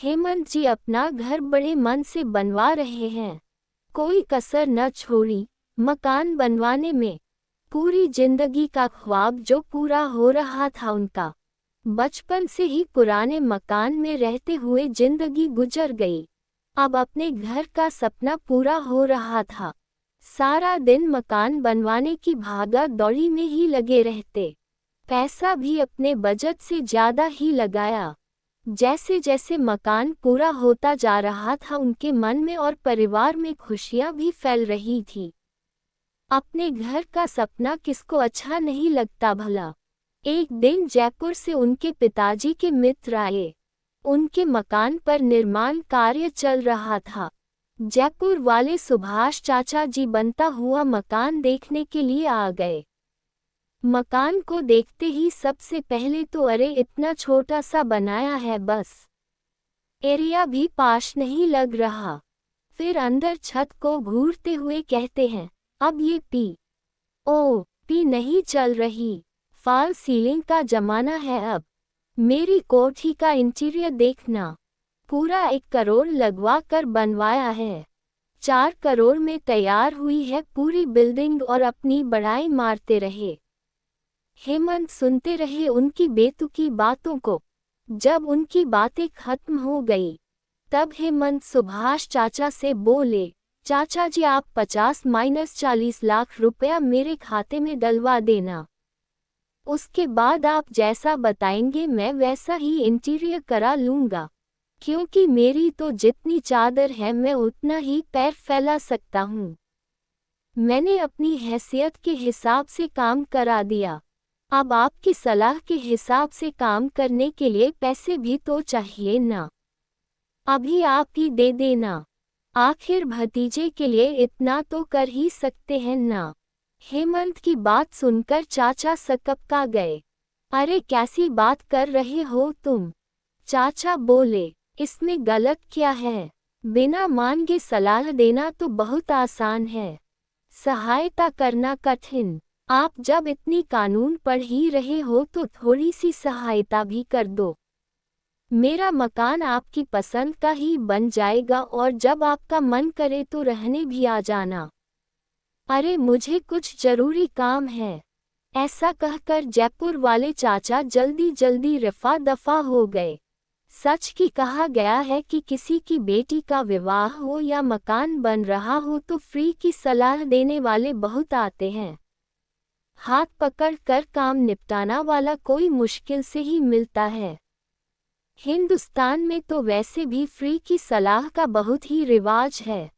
हेमंत जी अपना घर बड़े मन से बनवा रहे हैं। कोई कसर न छोड़ी मकान बनवाने में। पूरी जिंदगी का ख्वाब जो पूरा हो रहा था उनका। बचपन से ही पुराने मकान में रहते हुए जिंदगी गुजर गई। अब अपने घर का सपना पूरा हो रहा था। सारा दिन मकान बनवाने की भागा दौड़ी में ही लगे रहते। पैसा भी अपने बजट से ज्यादा ही लगाया। जैसे जैसे मकान पूरा होता जा रहा था उनके मन में और परिवार में खुशियां भी फैल रही थी। अपने घर का सपना किसको अच्छा नहीं लगता भला। एक दिन जयपुर से उनके पिताजी के मित्र आए। उनके मकान पर निर्माण कार्य चल रहा था। जयपुर वाले सुभाष चाचा जी बनता हुआ मकान देखने के लिए आ गए। मकान को देखते ही सबसे पहले तो अरे इतना छोटा सा बनाया है, बस एरिया भी पास नहीं लग रहा। फिर अंदर छत को घूरते हुए कहते हैं, अब ये पी नहीं चल रही, फॉल सीलिंग का जमाना है अब। मेरी कोठी का इंटीरियर देखना, पूरा 1 करोड़ लगवा कर बनवाया है। 4 करोड़ में तैयार हुई है पूरी बिल्डिंग और अपनी बड़ाई मारते रहे। हेमंत सुनते रहे उनकी बेतुकी बातों को। जब उनकी बातें खत्म हो गई तब हेमंत सुभाष चाचा से बोले, चाचा जी आप 50-40 लाख रुपया मेरे खाते में डलवा देना। उसके बाद आप जैसा बताएंगे मैं वैसा ही इंटीरियर करा लूंगा, क्योंकि मेरी तो जितनी चादर है मैं उतना ही पैर फैला सकता हूँ। मैंने अपनी हैसियत के हिसाब से काम करा दिया। अब आपकी सलाह के हिसाब से काम करने के लिए पैसे भी तो चाहिए ना। अभी आप ही दे देना, आखिर भतीजे के लिए इतना तो कर ही सकते हैं ना। हेमंत की बात सुनकर चाचा सकपका गए। अरे कैसी बात कर रहे हो तुम? चाचा बोले, इसमें गलत क्या है? बिना मांगे सलाह देना तो बहुत आसान है, सहायता करना कठिन। आप जब इतनी कानून पढ़ ही रहे हो तो थोड़ी सी सहायता भी कर दो। मेरा मकान आपकी पसंद का ही बन जाएगा और जब आपका मन करे तो रहने भी आ जाना। अरे मुझे कुछ जरूरी काम है। ऐसा कहकर जयपुर वाले चाचा जल्दी जल्दी रफा दफा हो गए। सच की कहा गया है कि किसी की बेटी का विवाह हो या मकान बन रहा हो तो फ्री की सलाह देने वाले बहुत आते हैं। हाथ पकड़ कर काम निपटाना वाला कोई मुश्किल से ही मिलता है। हिंदुस्तान में तो वैसे भी फ्री की सलाह का बहुत ही रिवाज है।